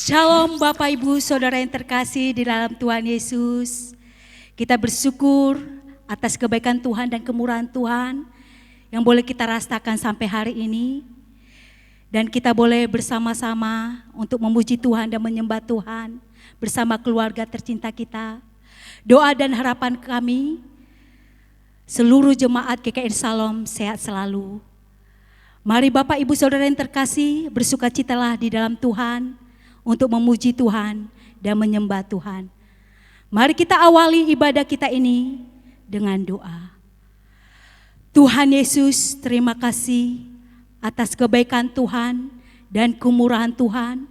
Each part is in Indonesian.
Shalom Bapak Ibu Saudara yang terkasih di dalam Tuhan Yesus. Kita bersyukur atas kebaikan Tuhan dan kemurahan Tuhan yang boleh kita rasakan sampai hari ini. Dan kita boleh bersama-sama untuk memuji Tuhan dan menyembah Tuhan bersama keluarga tercinta kita. Doa dan harapan kami, seluruh jemaat GKI Shalom sehat selalu. Mari Bapak Ibu Saudara yang terkasih, bersukacitalah di dalam Tuhan untuk memuji Tuhan dan menyembah Tuhan. Mari kita awali ibadah kita ini dengan doa. Tuhan Yesus, terima kasih atas kebaikan Tuhan dan kemurahan Tuhan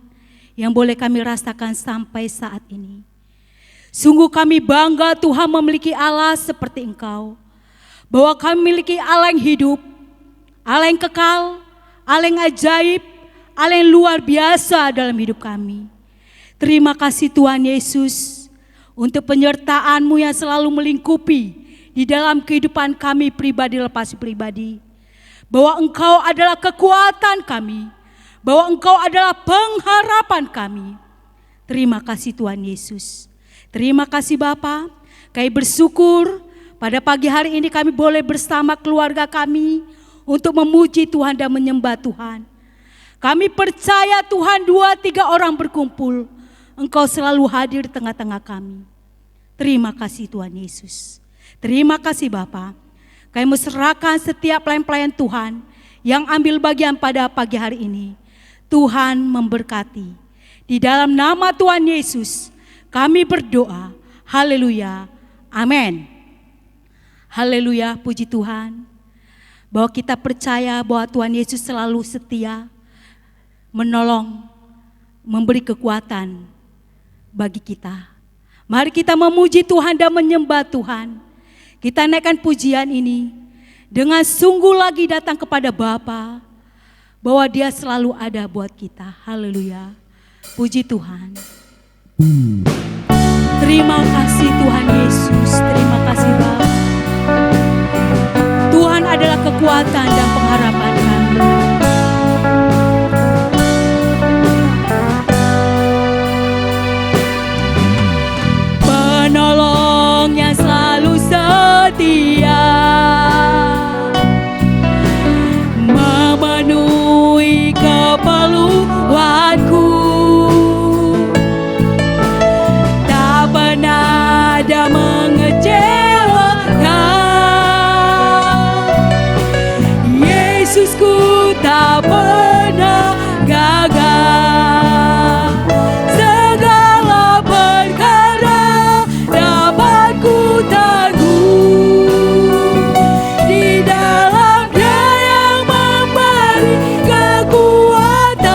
yang boleh kami rasakan sampai saat ini. Sungguh kami bangga Tuhan memiliki Allah seperti Engkau. Bahwa kami memiliki Allah yang hidup, Allah yang kekal, Allah yang ajaib, Allah yang luar biasa dalam hidup kami. Terima kasih Tuhan Yesus untuk penyertaan-Mu yang selalu melingkupi di dalam kehidupan kami pribadi lepas pribadi. Bahwa Engkau adalah kekuatan kami, bahwa Engkau adalah pengharapan kami. Terima kasih Tuhan Yesus. Terima kasih Bapa. Kami bersyukur pada pagi hari ini kami boleh bersama keluarga kami untuk memuji Tuhan dan menyembah Tuhan. Kami percaya Tuhan 2-3 orang berkumpul, Engkau selalu hadir di tengah-tengah kami. Terima kasih Tuhan Yesus. Terima kasih Bapa. Kami serahkan setiap pelayan-pelayan Tuhan yang ambil bagian pada pagi hari ini. Tuhan memberkati. Di dalam nama Tuhan Yesus kami berdoa. Haleluya. Amin. Haleluya, puji Tuhan. Bahwa kita percaya bahwa Tuhan Yesus selalu setia, menolong, memberi kekuatan bagi kita. Mari kita memuji Tuhan dan menyembah Tuhan. Kita naikkan pujian ini dengan sungguh lagi datang kepada Bapa, bahwa Dia selalu ada buat kita. Haleluya. Puji Tuhan. Terima kasih Tuhan Yesus. Terima kasih Bapa. Tuhan adalah kekuatan dan pengharapan kami. Penolong yang selalu setia, memenuhi keperluanku, tak pernah ada mengecewakan. Yesusku tak pernah gagal. Segala perkara dapat ku tanggung di dalam Dia yang memberi kekuatan.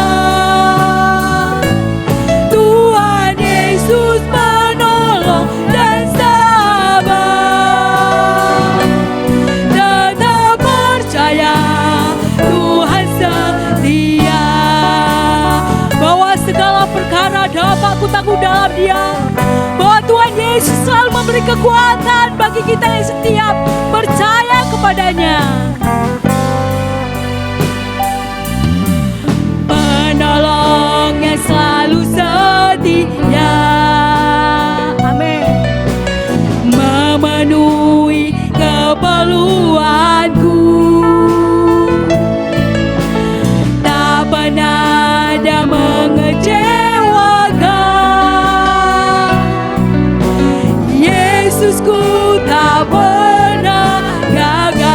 Tuhan Yesus menolong dan sabar. Tetap percaya Tuhan setia, bahwa segala perkara dapat ku tanggung dalam Dia. Bahwa Tuhan Yesus selalu memberi kekuatan bagi kita yang setiap percaya kepadanya. Penolong yang selalu setia, amin, memenuhi keperluanku, tak pernah ada mengecewakan. Yesusku tak pernah gagal.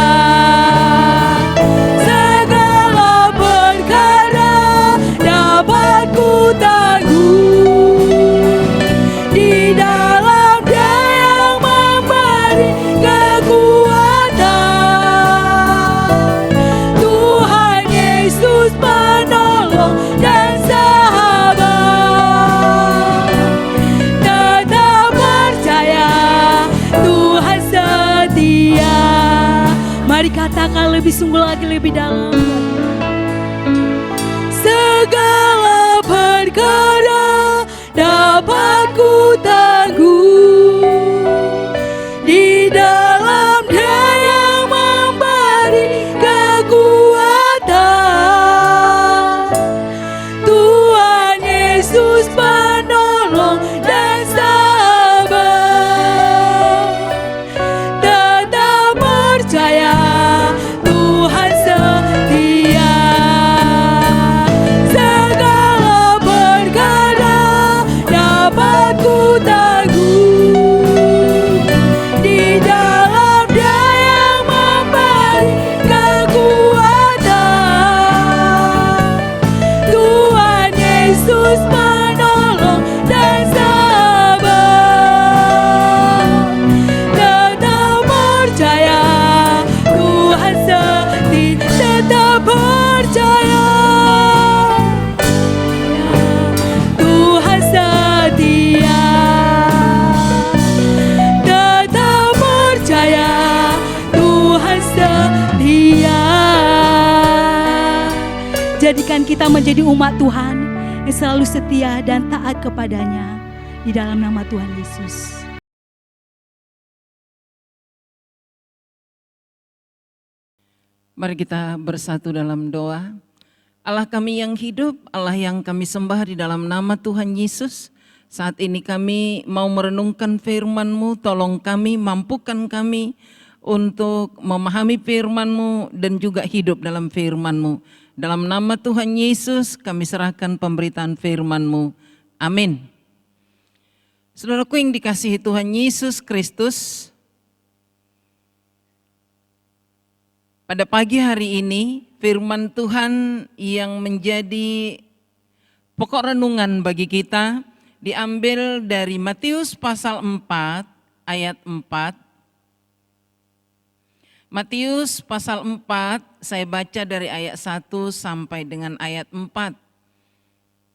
Segala perkara dapat ku tanggung di dalam Dia yang memberi kekuatan. Tuhan Yesus menolong dan sabar. Tetap percaya Tuhan setia. Mari katakan lebih sungguh lagi, lebih dalam. Segala perkara dapat ku tanggung di dalam Dia yang memberi kekuatan. Tuhan Yesus Yesus menolong dan sabar. Tetap percaya, Tuhan setia, tetap percaya. Tuhan setia, tetap percaya, Tuhan setia. Jadikan kita menjadi umat Tuhan yang selalu setia dan taat kepadanya di dalam nama Tuhan Yesus. Mari kita bersatu dalam doa. Allah kami yang hidup, Allah yang kami sembah di dalam nama Tuhan Yesus. Saat ini kami mau merenungkan firman-Mu, tolong kami, mampukan kami untuk memahami firman-Mu dan juga hidup dalam firman-Mu. Dalam nama Tuhan Yesus kami serahkan pemberitaan firman-Mu. Amin. Saudaraku yang dikasihi Tuhan Yesus Kristus, pada pagi hari ini firman Tuhan yang menjadi pokok renungan bagi kita diambil dari Matius pasal 4 ayat 4. Matius pasal 4, saya baca dari ayat 1 sampai dengan ayat 4.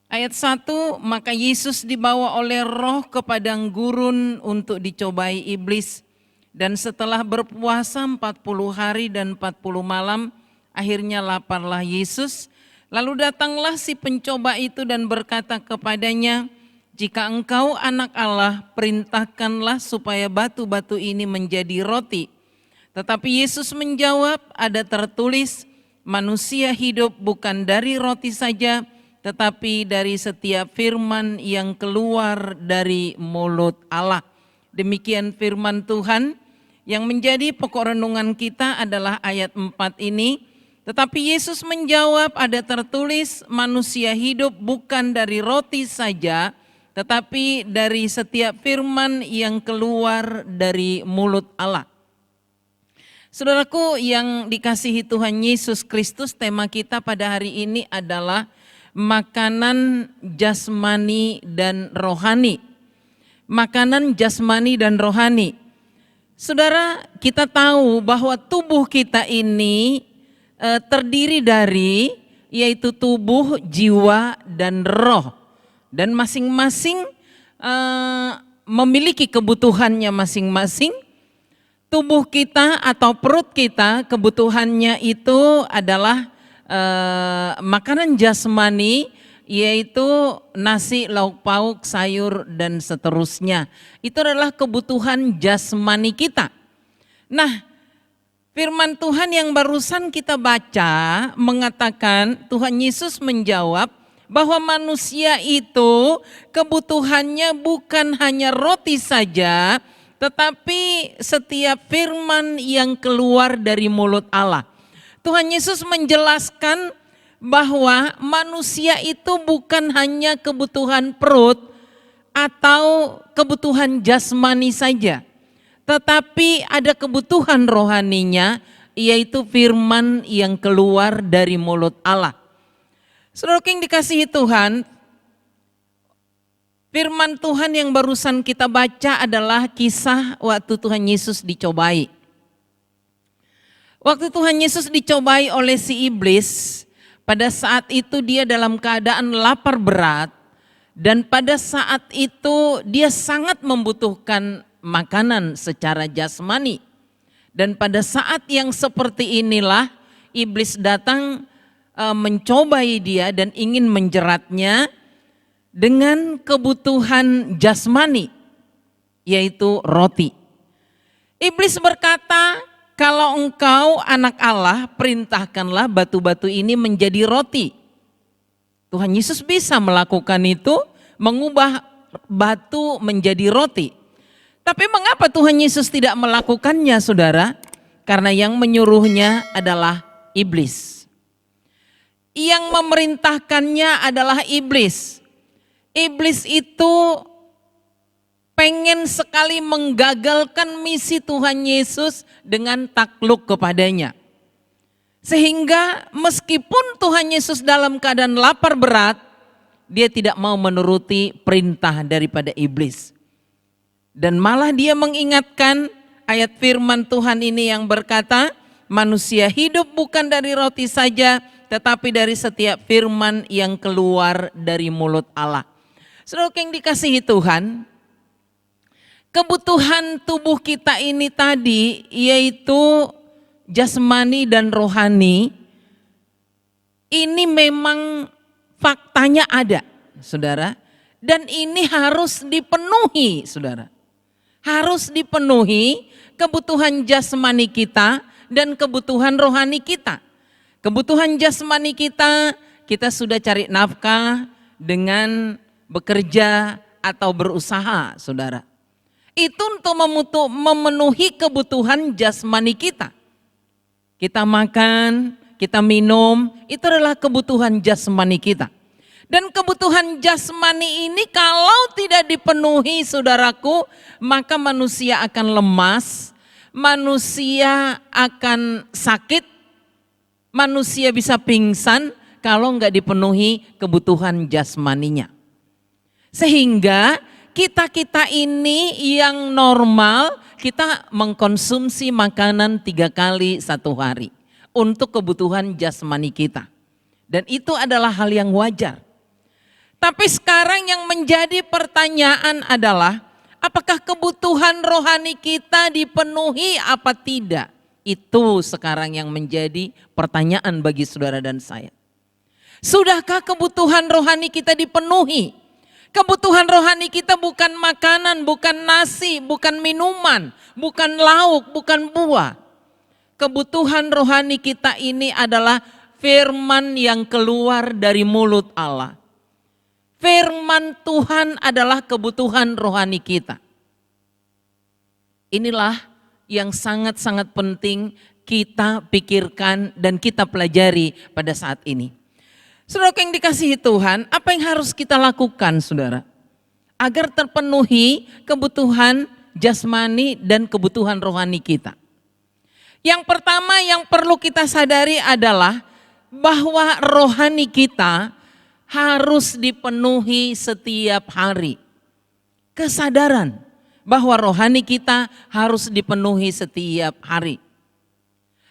Ayat 1, maka Yesus dibawa oleh Roh ke padang gurun untuk dicobai iblis. Dan setelah berpuasa 40 hari dan 40 malam, akhirnya laparlah Yesus. Lalu datanglah si pencoba itu dan berkata kepadanya, "Jika engkau anak Allah, perintahkanlah supaya batu-batu ini menjadi roti." Tetapi Yesus menjawab, "Ada tertulis, manusia hidup bukan dari roti saja, tetapi dari setiap firman yang keluar dari mulut Allah." Demikian firman Tuhan. Yang menjadi pokok renungan kita adalah ayat 4 ini. Tetapi Yesus menjawab, "Ada tertulis, manusia hidup bukan dari roti saja, tetapi dari setiap firman yang keluar dari mulut Allah." Saudaraku yang dikasihi Tuhan Yesus Kristus, tema kita pada hari ini adalah makanan jasmani dan rohani. Makanan jasmani dan rohani. Saudara, kita tahu bahwa tubuh kita ini terdiri dari yaitu tubuh, jiwa, dan roh. Dan masing-masing memiliki kebutuhannya masing-masing. Tubuh kita atau perut kita kebutuhannya itu adalah makanan jasmani, yaitu nasi, lauk pauk, sayur, dan seterusnya. Itu adalah kebutuhan jasmani kita. Nah, firman Tuhan yang barusan kita baca mengatakan, Tuhan Yesus menjawab bahwa manusia itu kebutuhannya bukan hanya roti saja, tetapi setiap firman yang keluar dari mulut Allah. Tuhan Yesus menjelaskan bahwa manusia itu bukan hanya kebutuhan perut atau kebutuhan jasmani saja, tetapi ada kebutuhan rohaninya, yaitu firman yang keluar dari mulut Allah. Saudara yang dikasihi Tuhan, firman Tuhan yang barusan kita baca adalah kisah waktu Tuhan Yesus dicobai. Waktu Tuhan Yesus dicobai oleh si iblis, pada saat itu dia dalam keadaan lapar berat, dan pada saat itu dia sangat membutuhkan makanan secara jasmani. Dan pada saat yang seperti inilah iblis datang mencobai dia dan ingin menjeratnya dengan kebutuhan jasmani, yaitu roti. Iblis berkata, "Kalau engkau anak Allah, perintahkanlah batu-batu ini menjadi roti." Tuhan Yesus bisa melakukan itu, mengubah batu menjadi roti. Tapi mengapa Tuhan Yesus tidak melakukannya, saudara? Karena yang menyuruhnya adalah iblis. Yang memerintahkannya adalah iblis. Iblis itu pengen sekali menggagalkan misi Tuhan Yesus dengan takluk kepadanya. Sehingga meskipun Tuhan Yesus dalam keadaan lapar berat, dia tidak mau menuruti perintah daripada iblis. Dan malah dia mengingatkan ayat firman Tuhan ini yang berkata, manusia hidup bukan dari roti saja, tetapi dari setiap firman yang keluar dari mulut Allah. Saudara yang dikasihi Tuhan, kebutuhan tubuh kita ini tadi, yaitu jasmani dan rohani, ini memang faktanya ada, saudara. Dan ini harus dipenuhi, saudara. Harus dipenuhi kebutuhan jasmani kita dan kebutuhan rohani kita. Kebutuhan jasmani kita, kita sudah cari nafkah dengan bekerja atau berusaha, saudara. Itu untuk memenuhi kebutuhan jasmani kita. Kita makan, kita minum, itu adalah kebutuhan jasmani kita. Dan kebutuhan jasmani ini kalau tidak dipenuhi, saudaraku, maka manusia akan lemas, manusia akan sakit, manusia bisa pingsan kalau nggak dipenuhi kebutuhan jasmaninya. Sehingga kita ini yang normal, kita mengkonsumsi makanan 3 kali 1 hari untuk kebutuhan jasmani kita. Dan itu adalah hal yang wajar. Tapi sekarang yang menjadi pertanyaan adalah, apakah kebutuhan rohani kita dipenuhi apa tidak? Itu sekarang yang menjadi pertanyaan bagi saudara dan saya. Sudahkah kebutuhan rohani kita dipenuhi? Kebutuhan rohani kita bukan makanan, bukan nasi, bukan minuman, bukan lauk, bukan buah. Kebutuhan rohani kita ini adalah firman yang keluar dari mulut Allah. Firman Tuhan adalah kebutuhan rohani kita. Inilah yang sangat-sangat penting kita pikirkan dan kita pelajari pada saat ini. Saudara yang dikasihi Tuhan, apa yang harus kita lakukan, saudara? Agar terpenuhi kebutuhan jasmani dan kebutuhan rohani kita. Yang pertama yang perlu kita sadari adalah bahwa rohani kita harus dipenuhi setiap hari. Kesadaran bahwa rohani kita harus dipenuhi setiap hari.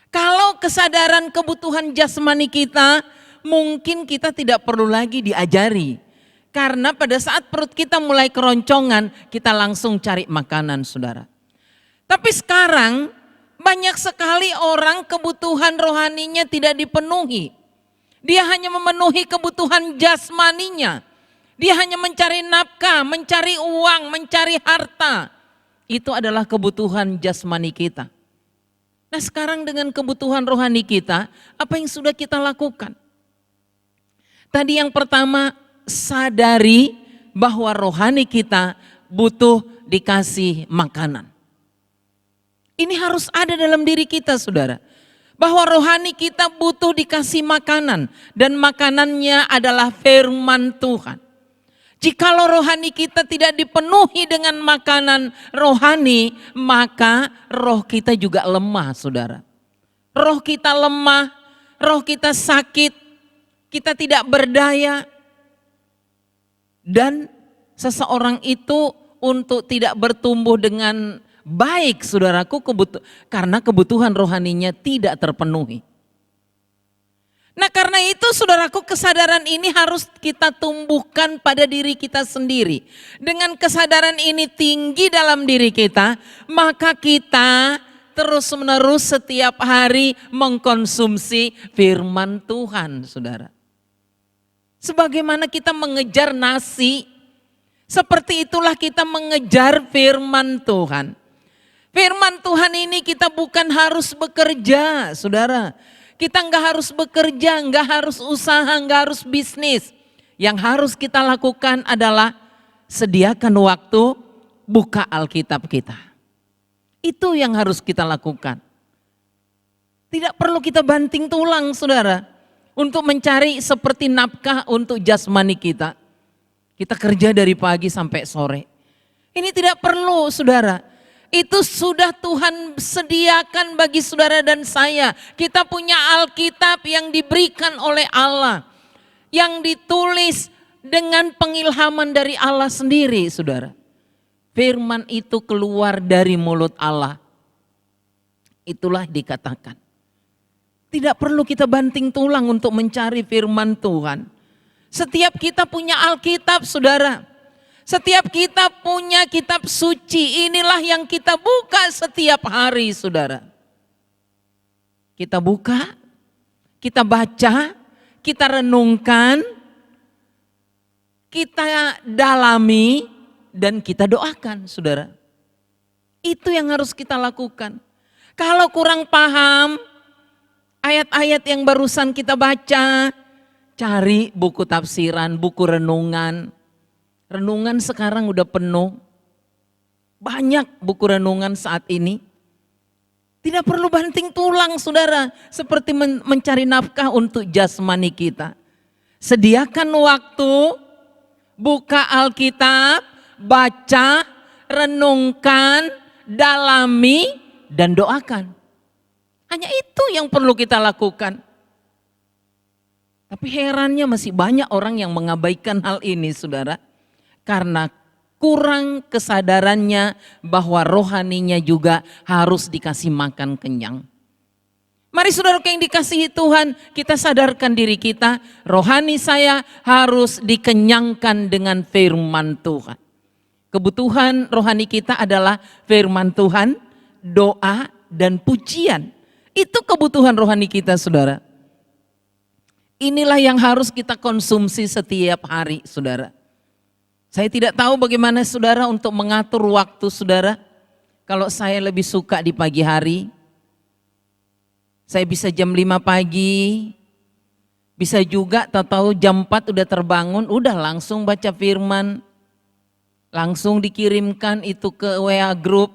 Kalau kesadaran kebutuhan jasmani kita, mungkin kita tidak perlu lagi diajari. Karena pada saat perut kita mulai keroncongan, kita langsung cari makanan, saudara. Tapi sekarang banyak sekali orang kebutuhan rohaninya tidak dipenuhi. Dia hanya memenuhi kebutuhan jasmaninya. Dia hanya mencari nafkah, mencari uang, mencari harta. Itu adalah kebutuhan jasmani kita. Nah sekarang dengan kebutuhan rohani kita, apa yang sudah kita lakukan? Tadi yang pertama, sadari bahwa rohani kita butuh dikasih makanan. Ini harus ada dalam diri kita, saudara. Bahwa rohani kita butuh dikasih makanan. Dan makanannya adalah firman Tuhan. Jikalau rohani kita tidak dipenuhi dengan makanan rohani, maka roh kita juga lemah, saudara. Roh kita lemah, roh kita sakit, kita tidak berdaya, dan seseorang itu untuk tidak bertumbuh dengan baik, saudaraku, karena kebutuhan rohaninya tidak terpenuhi. Nah karena itu saudaraku, kesadaran ini harus kita tumbuhkan pada diri kita sendiri. Dengan kesadaran ini tinggi dalam diri kita, maka kita terus menerus setiap hari mengkonsumsi firman Tuhan, saudara. Sebagaimana kita mengejar nasi, seperti itulah kita mengejar firman Tuhan. Firman Tuhan ini kita bukan harus bekerja, saudara. Kita enggak harus bekerja, enggak harus usaha, enggak harus bisnis. Yang harus kita lakukan adalah sediakan waktu, buka Alkitab kita. Itu yang harus kita lakukan. Tidak perlu kita banting tulang, saudara. Untuk mencari seperti nafkah untuk jasmani kita. Kita kerja dari pagi sampai sore. Ini tidak perlu, saudara. Itu sudah Tuhan sediakan bagi saudara dan saya. Kita punya Alkitab yang diberikan oleh Allah. Yang ditulis dengan pengilhaman dari Allah sendiri, saudara. Firman itu keluar dari mulut Allah. Itulah dikatakan. Tidak perlu kita banting tulang untuk mencari firman Tuhan. Setiap kita punya Alkitab, saudara. Setiap kita punya kitab suci. Inilah yang kita buka setiap hari, saudara. Kita buka, kita baca, kita renungkan, kita dalami, dan kita doakan, saudara. Itu yang harus kita lakukan. Kalau kurang paham ayat-ayat yang barusan kita baca, cari buku tafsiran, buku renungan. Renungan sekarang udah penuh. Banyak buku renungan saat ini. Tidak perlu banting tulang, saudara. Seperti mencari nafkah untuk jasmani kita. Sediakan waktu, buka Alkitab, baca, renungkan, dalami, dan doakan. Hanya itu yang perlu kita lakukan. Tapi herannya masih banyak orang yang mengabaikan hal ini, saudara. Karena kurang kesadarannya bahwa rohaninya juga harus dikasih makan kenyang. Mari saudara yang dikasihi Tuhan, kita sadarkan diri kita, rohani saya harus dikenyangkan dengan firman Tuhan. Kebutuhan rohani kita adalah firman Tuhan, doa, dan pujian. Itu kebutuhan rohani kita, saudara. Inilah yang harus kita konsumsi setiap hari, saudara. Saya tidak tahu bagaimana saudara untuk mengatur waktu saudara. Kalau saya lebih suka di pagi hari, saya bisa jam 5 pagi, bisa juga tahu jam 4 udah terbangun, udah langsung baca firman. Langsung dikirimkan itu ke WA group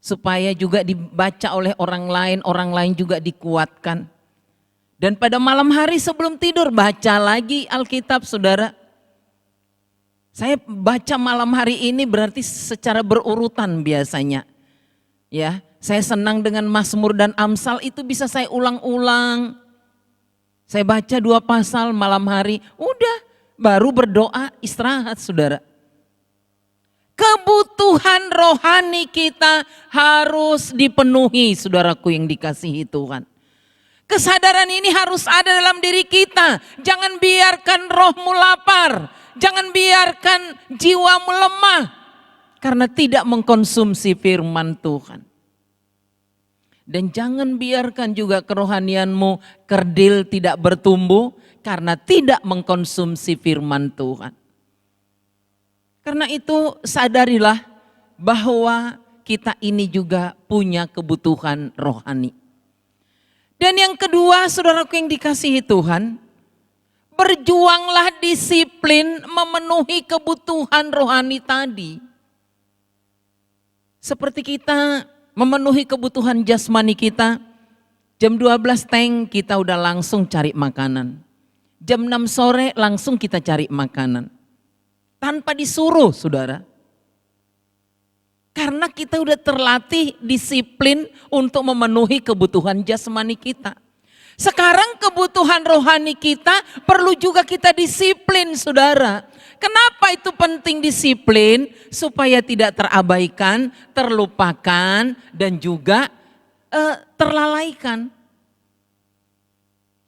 supaya juga dibaca oleh orang lain juga dikuatkan. Dan pada malam hari sebelum tidur baca lagi Alkitab, saudara. Saya baca malam hari ini berarti secara berurutan biasanya. Ya, saya senang dengan Mazmur dan Amsal, itu bisa saya ulang-ulang. Saya baca 2 pasal malam hari, udah baru berdoa istirahat, saudara. Kebutuhan rohani kita harus dipenuhi, saudaraku yang dikasihi Tuhan. Kesadaran ini harus ada dalam diri kita. Jangan biarkan rohmu lapar. Jangan biarkan jiwamu lemah. Karena tidak mengkonsumsi firman Tuhan. Dan jangan biarkan juga kerohanianmu kerdil tidak bertumbuh. Karena tidak mengkonsumsi firman Tuhan. Karena itu sadarilah bahwa kita ini juga punya kebutuhan rohani. Dan yang kedua, saudaraku yang dikasihi Tuhan, berjuanglah disiplin memenuhi kebutuhan rohani tadi. Seperti kita memenuhi kebutuhan jasmani kita, jam 12 teng kita udah langsung cari makanan. Jam 6 sore langsung kita cari makanan. Tanpa disuruh, saudara. Karena kita udah terlatih disiplin untuk memenuhi kebutuhan jasmani kita. Sekarang kebutuhan rohani kita perlu juga kita disiplin, saudara. Kenapa itu penting disiplin? Supaya tidak terabaikan, terlupakan, dan juga terlalaikan.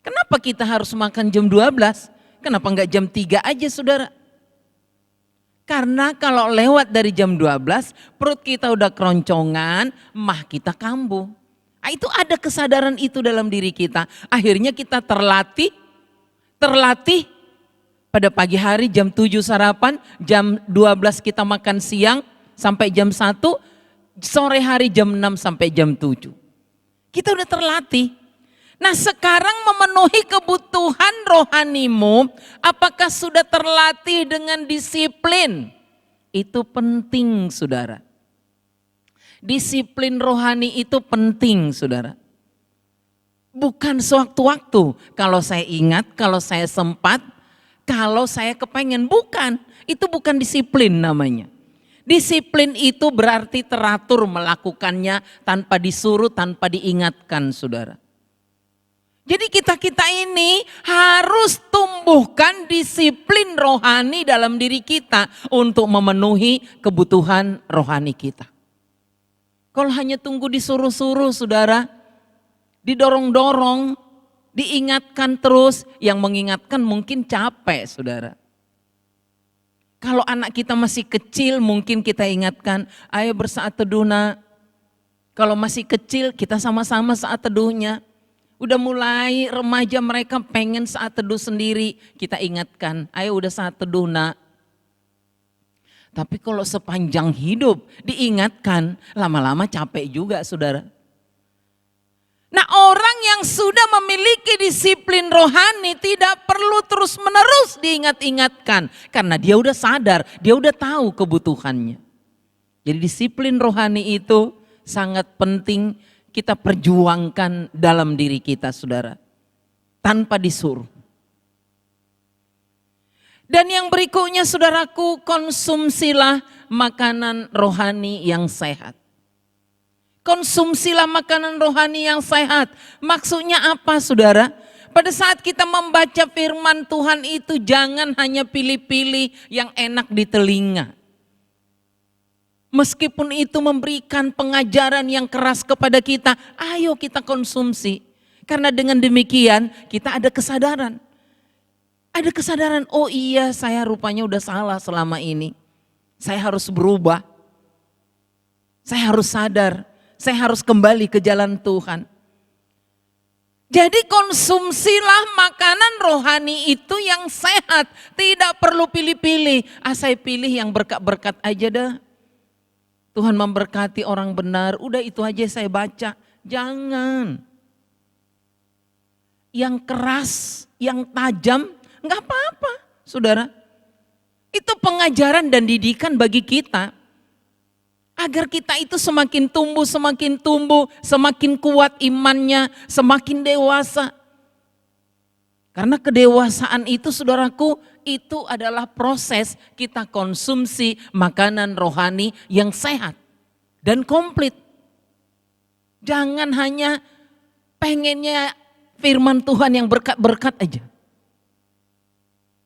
Kenapa kita harus makan jam 12? Kenapa enggak jam 3 aja, saudara? Karena kalau lewat dari jam 12, perut kita udah keroncongan, mah kita kambuh. Itu ada kesadaran itu dalam diri kita. Akhirnya kita terlatih pada pagi hari jam 7 sarapan, jam 12 kita makan siang sampai jam 1, sore hari jam 6 sampai jam 7. Kita udah terlatih. Nah, sekarang memenuhi kebutuhan rohanimu, apakah sudah terlatih dengan disiplin? Itu penting, saudara. Disiplin rohani itu penting, saudara. Bukan sewaktu-waktu, kalau saya ingat, kalau saya sempat, kalau saya kepengen, bukan. Itu bukan disiplin namanya. Disiplin itu berarti teratur melakukannya tanpa disuruh, tanpa diingatkan, saudara. Jadi kita ini harus tumbuhkan disiplin rohani dalam diri kita untuk memenuhi kebutuhan rohani kita. Kalau hanya tunggu disuruh-suruh saudara, didorong-dorong, diingatkan terus, yang mengingatkan mungkin capek saudara. Kalau anak kita masih kecil mungkin kita ingatkan, ayo bersaat teduh nak. Kalau masih kecil kita sama-sama saat teduhnya. Udah mulai remaja mereka pengen saat teduh sendiri, kita ingatkan, ayo udah saat teduh nak. Tapi kalau sepanjang hidup diingatkan, lama-lama capek juga saudara. Nah, orang yang sudah memiliki disiplin rohani tidak perlu terus-menerus diingat-ingatkan. Karena dia udah sadar, dia udah tahu kebutuhannya. Jadi disiplin rohani itu sangat penting kita perjuangkan dalam diri kita saudara. Tanpa disuruh. Dan yang berikutnya saudaraku, konsumsilah makanan rohani yang sehat. Konsumsilah makanan rohani yang sehat. Maksudnya apa saudara? Pada saat kita membaca firman Tuhan itu jangan hanya pilih-pilih yang enak di telinga. Meskipun itu memberikan pengajaran yang keras kepada kita, ayo kita konsumsi. Karena dengan demikian kita ada kesadaran. Ada kesadaran, oh iya saya rupanya udah salah selama ini. Saya harus berubah. Saya harus sadar. Saya harus kembali ke jalan Tuhan. Jadi konsumsilah makanan rohani itu yang sehat. Tidak perlu pilih-pilih. Saya pilih yang berkat-berkat aja dah. Tuhan memberkati orang benar, udah itu aja saya baca. Jangan. Yang keras, yang tajam, enggak apa-apa saudara. Itu pengajaran dan didikan bagi kita. Agar kita itu semakin tumbuh, semakin kuat imannya, semakin dewasa. Karena kedewasaan itu saudaraku, itu adalah proses kita konsumsi makanan rohani yang sehat dan komplit. Jangan hanya pengennya firman Tuhan yang berkat-berkat aja.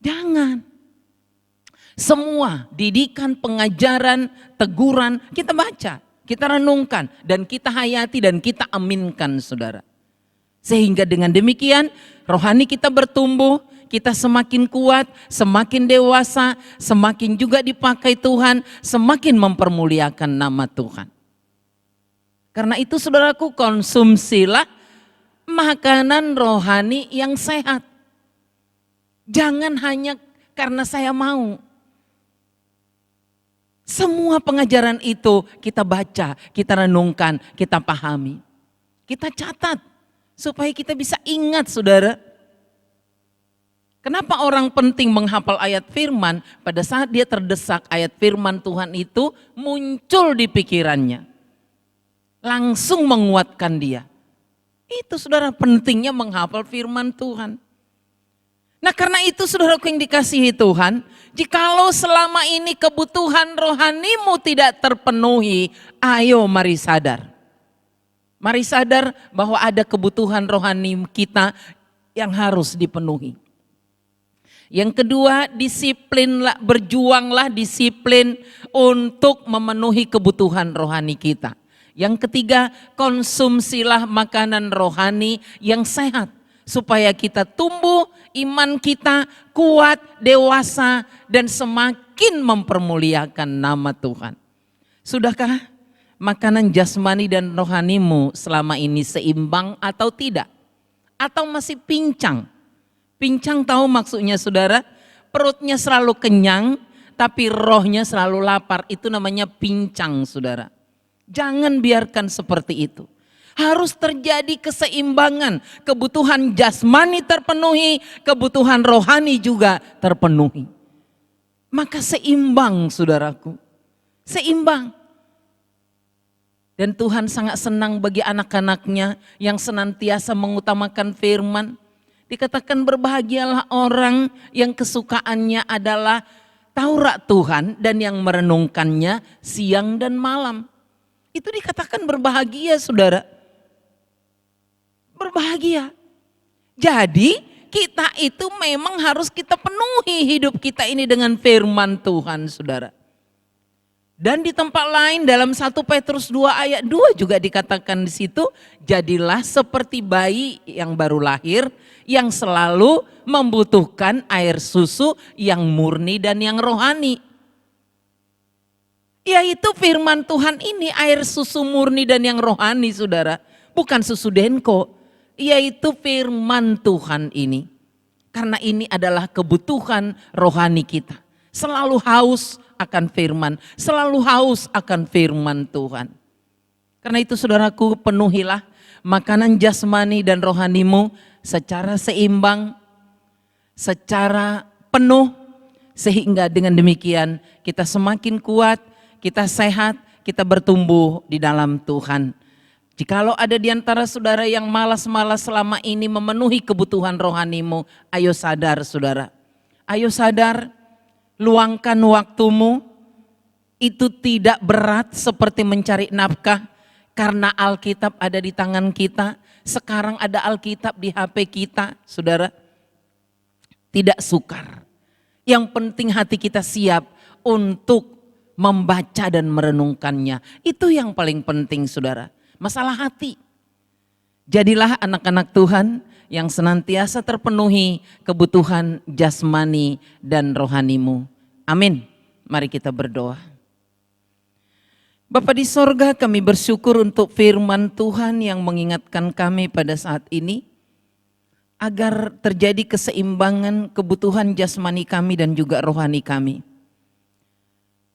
Jangan. Semua didikan, pengajaran, teguran kita baca, kita renungkan dan kita hayati dan kita aminkan saudara. Sehingga dengan demikian rohani kita bertumbuh, kita semakin kuat, semakin dewasa, semakin juga dipakai Tuhan, semakin mempermuliakan nama Tuhan. Karena itu saudaraku, konsumsilah makanan rohani yang sehat. Jangan hanya karena saya mau. Semua pengajaran itu kita baca, kita renungkan, kita pahami. Kita catat supaya kita bisa ingat saudara. Kenapa orang penting menghafal ayat firman? Pada saat dia terdesak, ayat firman Tuhan itu muncul di pikirannya. Langsung menguatkan dia. Itu saudara pentingnya menghafal firman Tuhan. Nah karena itu saudaraku yang dikasihi Tuhan, jikalau selama ini kebutuhan rohanimu tidak terpenuhi, ayo mari sadar. Mari sadar bahwa ada kebutuhan rohani kita yang harus dipenuhi. Yang kedua, disiplinlah, berjuanglah disiplin untuk memenuhi kebutuhan rohani kita. Yang ketiga, konsumsilah makanan rohani yang sehat. Supaya kita tumbuh, iman kita kuat, dewasa, dan semakin mempermuliakan nama Tuhan. Sudahkah makanan jasmani dan rohanimu selama ini seimbang atau tidak? Atau masih pincang? Pincang tahu maksudnya saudara? Perutnya selalu kenyang, tapi rohnya selalu lapar. Itu namanya pincang saudara. Jangan biarkan seperti itu. Harus terjadi keseimbangan. Kebutuhan jasmani terpenuhi, kebutuhan rohani juga terpenuhi. Maka seimbang saudaraku. Seimbang. Dan Tuhan sangat senang bagi anak-anaknya yang senantiasa mengutamakan firman. Dikatakan berbahagialah orang yang kesukaannya adalah Taurat Tuhan dan yang merenungkannya siang dan malam. Itu dikatakan berbahagia saudara. Berbahagia. Jadi kita itu memang harus kita penuhi hidup kita ini dengan firman Tuhan, saudara. Dan di tempat lain dalam 1 Petrus 2 ayat 2 juga dikatakan di situ, jadilah seperti bayi yang baru lahir yang selalu membutuhkan air susu yang murni dan yang rohani. Yaitu firman Tuhan ini air susu murni dan yang rohani, saudara. Bukan susu denko, yaitu firman Tuhan ini. Karena ini adalah kebutuhan rohani kita. Selalu haus akan firman, selalu haus akan firman Tuhan. Karena itu saudaraku, penuhilah makanan jasmani dan rohanimu secara seimbang, secara penuh, sehingga dengan demikian kita semakin kuat, kita sehat, kita bertumbuh di dalam Tuhan. Jikalau ada di antara saudara yang malas-malas selama ini memenuhi kebutuhan rohanimu, ayo sadar saudara. Ayo sadar, luangkan waktumu, itu tidak berat seperti mencari nafkah. Karena Alkitab ada di tangan kita, sekarang ada Alkitab di HP kita, saudara. Tidak sukar. Yang penting hati kita siap untuk membaca dan merenungkannya. Itu yang paling penting saudara. Masalah hati. Jadilah anak-anak Tuhan yang senantiasa terpenuhi kebutuhan jasmani dan rohanimu. Amin. Mari kita berdoa. Bapa di sorga, kami bersyukur untuk firman Tuhan yang mengingatkan kami pada saat ini, agar terjadi keseimbangan kebutuhan jasmani kami dan juga rohani kami.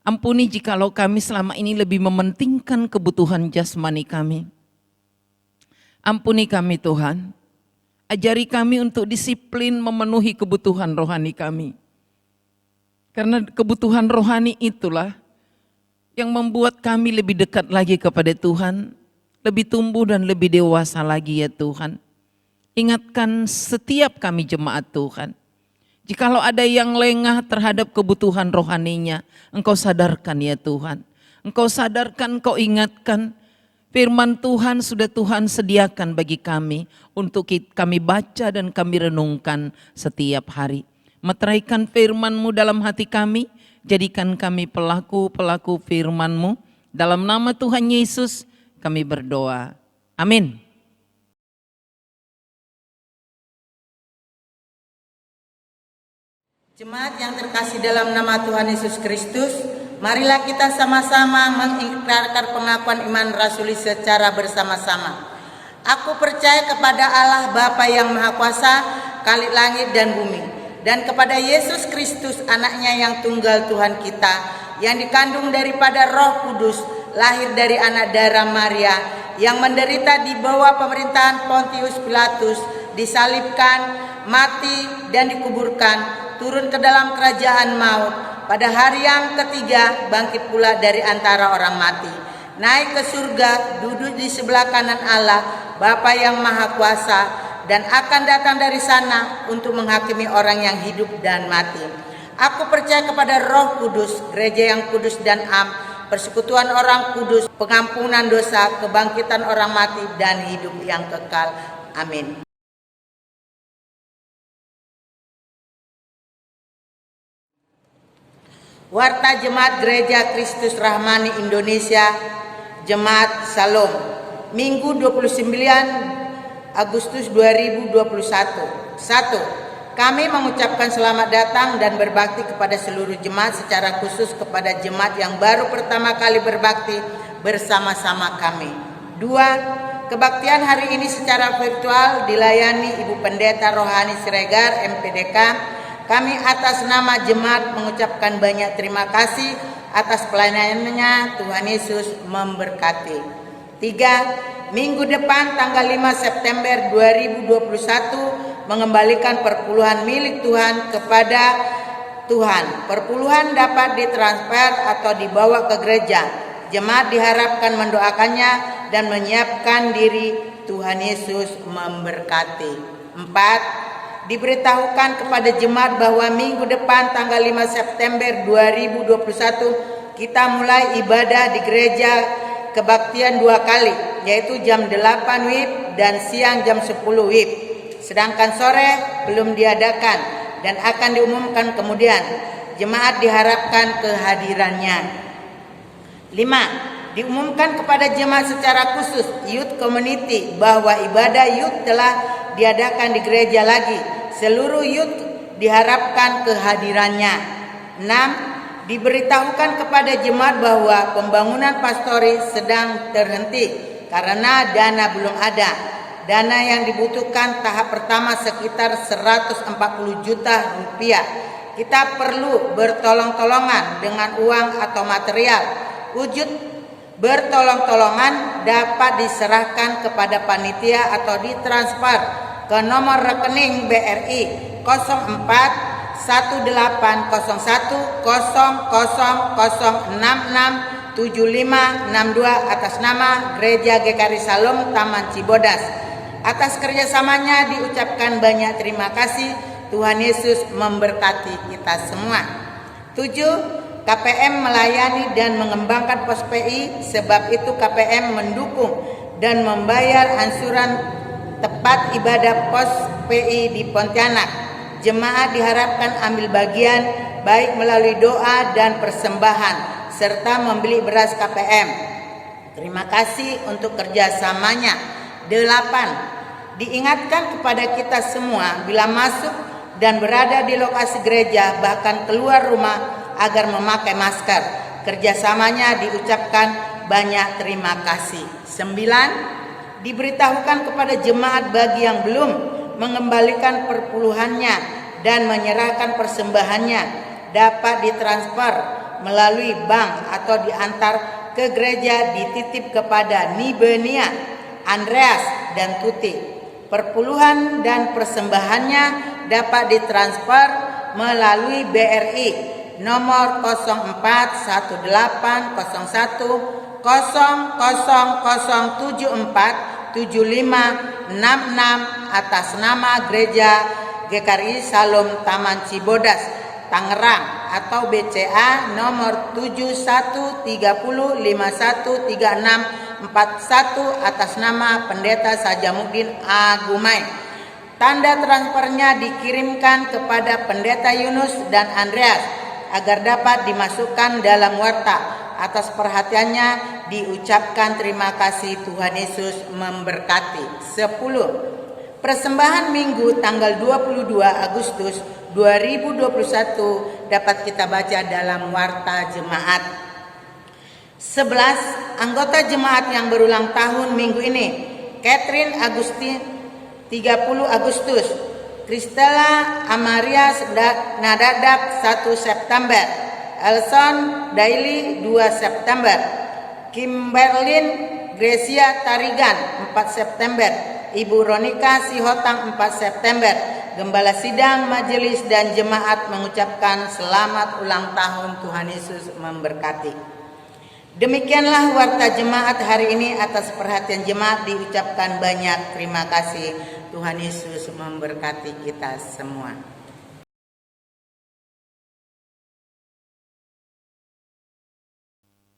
Ampuni jikalau kami selama ini lebih mementingkan kebutuhan jasmani kami. Ampuni kami Tuhan, ajari kami untuk disiplin memenuhi kebutuhan rohani kami. Karena kebutuhan rohani itulah yang membuat kami lebih dekat lagi kepada Tuhan, lebih tumbuh dan lebih dewasa lagi ya Tuhan. Ingatkan setiap kami jemaat Tuhan. Jikalau ada yang lengah terhadap kebutuhan rohaninya, Engkau sadarkan ya Tuhan. Engkau sadarkan, Engkau ingatkan. Firman Tuhan sudah Tuhan sediakan bagi kami untuk kami baca dan kami renungkan setiap hari. Meteraikan firman-Mu dalam hati kami, jadikan kami pelaku-pelaku firman-Mu. Dalam nama Tuhan Yesus kami berdoa. Amin. Jemaat yang terkasih dalam nama Tuhan Yesus Kristus, marilah kita sama-sama mengikrarkan pengakuan iman rasuli secara bersama-sama. Aku percaya kepada Allah Bapa yang Maha Kuasa, Khalik langit dan bumi, dan kepada Yesus Kristus anaknya yang tunggal Tuhan kita, yang dikandung daripada Roh Kudus, lahir dari anak darah Maria, yang menderita di bawah pemerintahan Pontius Pilatus, disalibkan, mati dan dikuburkan, turun ke dalam kerajaan maut, pada hari yang ketiga bangkit pula dari antara orang mati, naik ke surga, duduk di sebelah kanan Allah Bapa yang Maha Kuasa, dan akan datang dari sana untuk menghakimi orang yang hidup dan mati. Aku percaya kepada Roh Kudus, gereja yang kudus dan am, persekutuan orang kudus, pengampunan dosa, kebangkitan orang mati, dan hidup yang kekal. Amin. Warta Jemaat Gereja Kristus Rahmani Indonesia, Jemaat Salom, Minggu 29 Agustus 2021. 1. Kami mengucapkan selamat datang dan berbakti kepada seluruh jemaat, secara khusus kepada jemaat yang baru pertama kali berbakti bersama-sama kami. 2. Kebaktian hari ini secara virtual dilayani Ibu Pendeta Rohani Siregar, MPDK. Kami atas nama jemaat mengucapkan banyak terima kasih atas pelayanannya. Tuhan Yesus memberkati. 3. Minggu depan tanggal 5 September 2021 mengembalikan perpuluhan milik Tuhan kepada Tuhan. Perpuluhan dapat ditransfer atau dibawa ke gereja. Jemaat diharapkan mendoakannya dan menyiapkan diri. Tuhan Yesus memberkati. 4. Diberitahukan kepada jemaat bahwa minggu depan tanggal 5 September 2021 kita mulai ibadah di gereja kebaktian 2 kali, yaitu jam 8 WIB dan siang jam 10 WIB. sedangkan sore belum diadakan dan akan diumumkan kemudian. Jemaat diharapkan kehadirannya. 5. Diumumkan kepada jemaat secara khusus youth community bahwa ibadah youth telah diadakan di gereja lagi. Seluruh youth diharapkan kehadirannya. 6. Diberitahukan kepada jemaat bahwa pembangunan pastori sedang terhenti karena dana belum ada. Dana yang dibutuhkan tahap pertama sekitar 140 juta rupiah. Kita perlu bertolong-tolongan dengan uang atau material. Wujud bertolong-tolongan dapat diserahkan kepada panitia atau ditransfer ke nomor rekening BRI 04 1801 000066 7562 atas nama Gereja GKRI Salom Taman Cibodas. Atas kerjasamanya diucapkan banyak terima kasih. Tuhan Yesus memberkati kita semua. 7. KPM melayani dan mengembangkan pos PI, sebab itu KPM mendukung dan membayar angsuran tepat ibadah pos PI di Pontianak. Jemaat diharapkan ambil bagian baik melalui doa dan persembahan serta membeli beras KPM. Terima kasih untuk kerjasamanya. 8. Diingatkan kepada kita semua bila masuk dan berada di lokasi gereja bahkan keluar rumah agar memakai masker. Kerjasamanya diucapkan banyak terima kasih. 9. Diberitahukan kepada jemaat bagi yang belum mengembalikan perpuluhannya dan menyerahkan persembahannya dapat ditransfer melalui bank atau diantar ke gereja, dititip kepada Nibenia, Andreas, dan Tuti. Perpuluhan dan persembahannya dapat ditransfer melalui BRI nomor 0418180000747566 atas nama Gereja GKRI Salom Taman Cibodas, Tangerang, atau BCA nomor 7130513641 atas nama Pendeta Sajamuddin Agumai. Tanda transfernya dikirimkan kepada Pendeta Yunus dan Andreas agar dapat dimasukkan dalam warta. Atas perhatiannya diucapkan terima kasih. Tuhan Yesus memberkati. 10. Persembahan Minggu tanggal 22 Agustus 2021 dapat kita baca dalam warta jemaat. 11. Anggota jemaat yang berulang tahun minggu ini: Catherine Agustin 30 Agustus, Kristela Amarias Nadadap 1 September, Elson Daily 2 September, Kimberlin Gracia Tarigan 4 September, Ibu Ronika Sihotang 4 September. Gembala sidang, majelis, dan jemaat mengucapkan selamat ulang tahun. Tuhan Yesus memberkati. Demikianlah warta jemaat hari ini. Atas perhatian jemaat diucapkan banyak terima kasih. Tuhan Yesus memberkati kita semua.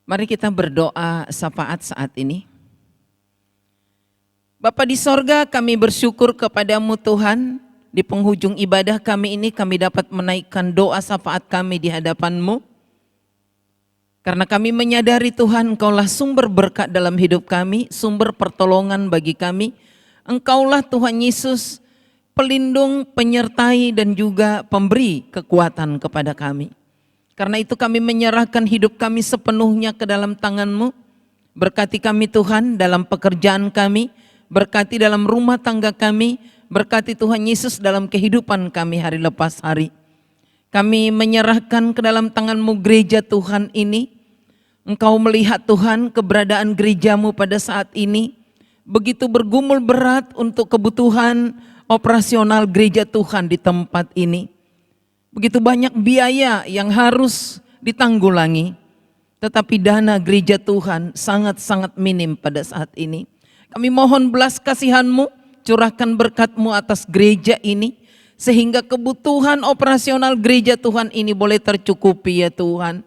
Mari kita berdoa syafaat saat ini. Bapa di sorga, kami bersyukur kepadamu Tuhan. Di penghujung ibadah kami ini kami dapat menaikkan doa syafaat kami di hadapan-Mu. Karena kami menyadari Tuhan, Engkaulah sumber berkat dalam hidup kami, sumber pertolongan bagi kami. Engkaulah Tuhan Yesus, pelindung, penyertai, dan juga pemberi kekuatan kepada kami. Karena itu kami menyerahkan hidup kami sepenuhnya ke dalam tangan-Mu. Berkati kami Tuhan dalam pekerjaan kami, berkati dalam rumah tangga kami, berkati Tuhan Yesus dalam kehidupan kami hari lepas hari. Kami menyerahkan ke dalam tangan-Mu gereja Tuhan ini. Engkau melihat Tuhan keberadaan gereja-Mu pada saat ini begitu bergumul berat untuk kebutuhan operasional gereja Tuhan di tempat ini. Begitu banyak biaya yang harus ditanggulangi, tetapi dana gereja Tuhan sangat-sangat minim pada saat ini. Kami mohon belas kasihan-Mu, curahkan berkat-Mu atas gereja ini, sehingga kebutuhan operasional gereja Tuhan ini boleh tercukupi ya Tuhan.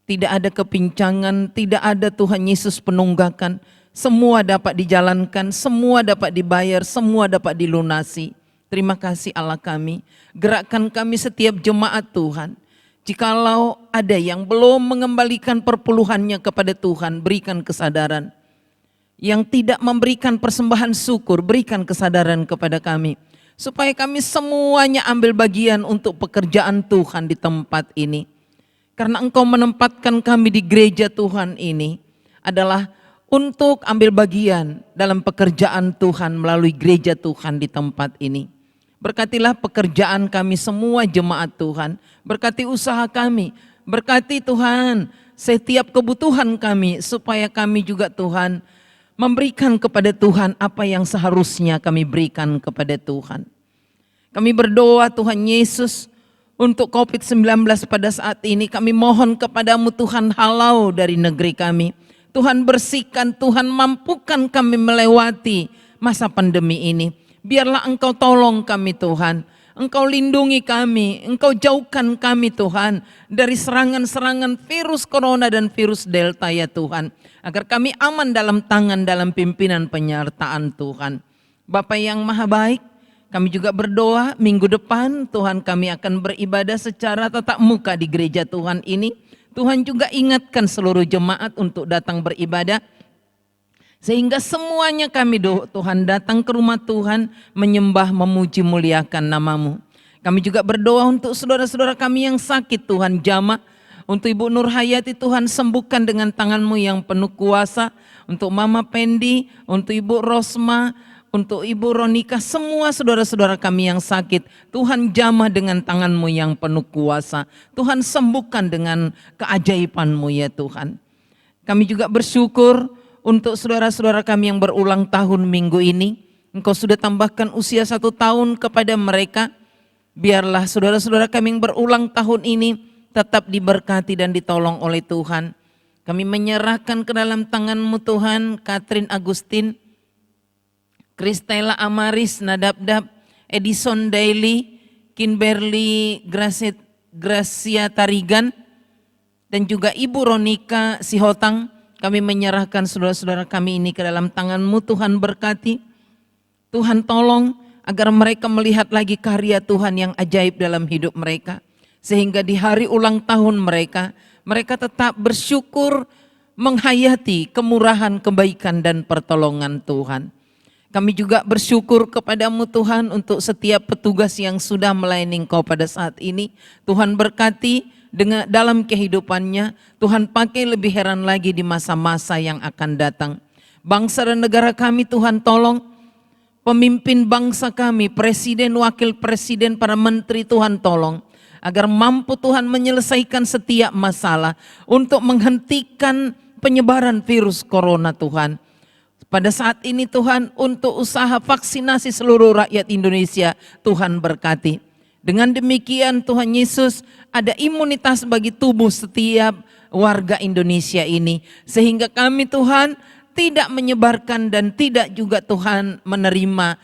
Tidak ada kepincangan, tidak ada Tuhan Yesus penunggakan. semua dapat dijalankan, semua dapat dibayar, semua dapat dilunasi. Terima kasih Allah kami, gerakkan kami setiap jemaat Tuhan. Jikalau ada yang belum mengembalikan perpuluhannya kepada Tuhan, berikan kesadaran. Yang tidak memberikan persembahan syukur, berikan kesadaran kepada kami. Supaya kami semuanya ambil bagian untuk pekerjaan Tuhan di tempat ini. Karena Engkau menempatkan kami di gereja Tuhan ini adalah untuk ambil bagian dalam pekerjaan Tuhan melalui gereja Tuhan di tempat ini. Berkatilah pekerjaan kami semua jemaat Tuhan, berkati usaha kami, berkati Tuhan setiap kebutuhan kami supaya kami juga Tuhan memberikan kepada Tuhan apa yang seharusnya kami berikan kepada Tuhan. Kami berdoa Tuhan Yesus untuk COVID-19 pada saat ini, kami mohon kepadamu Tuhan, halau dari negeri kami. Tuhan bersihkan, Tuhan mampukan kami melewati masa pandemi ini. Biarlah Engkau tolong kami Tuhan, Engkau lindungi kami, Engkau jauhkan kami Tuhan dari serangan-serangan virus corona dan virus delta ya Tuhan. Agar kami aman dalam tangan, dalam pimpinan penyertaan Tuhan. Bapa yang maha baik, kami juga berdoa minggu depan Tuhan kami akan beribadah secara tatap muka di gereja Tuhan ini. Tuhan juga ingatkan seluruh jemaat untuk datang beribadah. Sehingga semuanya kami Tuhan datang ke rumah Tuhan menyembah, memuji, muliakan namamu. Kami juga berdoa untuk saudara-saudara kami yang sakit Tuhan jamah. Untuk Ibu Nur Hayati Tuhan sembuhkan dengan tanganmu yang penuh kuasa. Untuk Mama Pendi, untuk Ibu Rosma, untuk Ibu Ronika, semua saudara-saudara kami yang sakit, Tuhan jamah dengan tanganmu yang penuh kuasa. Tuhan sembuhkan dengan keajaiban-Mu ya Tuhan. Kami juga bersyukur untuk saudara-saudara kami yang berulang tahun minggu ini. Engkau sudah tambahkan usia 1 tahun kepada mereka. Biarlah saudara-saudara kami yang berulang tahun ini tetap diberkati dan ditolong oleh Tuhan. Kami menyerahkan ke dalam tangan-Mu Tuhan, Catherine Agustin, Kristela Amaris, Nadabdab, Edison Daily, Kimberly Gracia Tarigan, dan juga Ibu Ronika Sihotang. Kami menyerahkan saudara-saudara kami ini ke dalam tangan-Mu Tuhan, berkati. Tuhan tolong agar mereka melihat lagi karya Tuhan yang ajaib dalam hidup mereka. Sehingga di hari ulang tahun mereka tetap bersyukur menghayati kemurahan, kebaikan dan pertolongan Tuhan. Kami juga bersyukur kepadamu Tuhan untuk setiap petugas yang sudah melayani Engkau pada saat ini. Tuhan berkati dengan dalam kehidupannya. Tuhan pakai lebih heran lagi di masa-masa yang akan datang. Bangsa dan negara kami Tuhan tolong. Pemimpin bangsa kami, presiden, wakil presiden, para menteri Tuhan tolong. Agar mampu Tuhan menyelesaikan setiap masalah untuk menghentikan penyebaran virus corona Tuhan. Pada saat ini Tuhan untuk usaha vaksinasi seluruh rakyat Indonesia Tuhan berkati. Dengan demikian Tuhan Yesus ada imunitas bagi tubuh setiap warga Indonesia ini. Sehingga kami Tuhan tidak menyebarkan dan tidak juga Tuhan menerima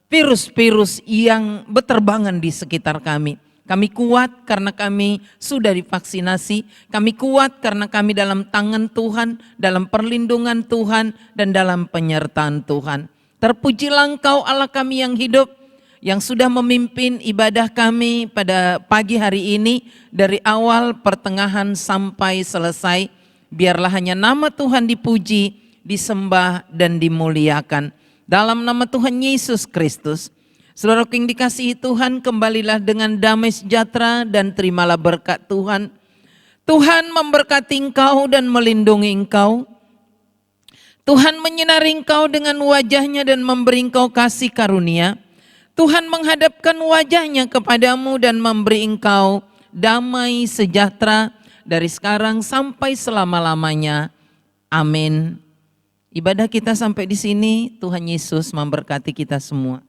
virus-virus yang berterbangan di sekitar kami. Kami kuat karena kami sudah divaksinasi, kami kuat karena kami dalam tangan Tuhan, dalam perlindungan Tuhan, dan dalam penyertaan Tuhan. Terpujilah Engkau Allah kami yang hidup, yang sudah memimpin ibadah kami pada pagi hari ini, dari awal, pertengahan, sampai selesai. Biarlah hanya nama Tuhan dipuji, disembah, dan dimuliakan. Dalam nama Tuhan Yesus Kristus. Saudaraku yang dikasihi Tuhan, kembalilah dengan damai sejahtera dan terimalah berkat Tuhan. Tuhan memberkati engkau dan melindungi engkau. Tuhan menyinari engkau dengan wajahnya dan memberi engkau kasih karunia. Tuhan menghadapkan wajahnya kepadamu dan memberi engkau damai sejahtera dari sekarang sampai selama-lamanya. Amin. Ibadah kita sampai di sini. Tuhan Yesus memberkati kita semua.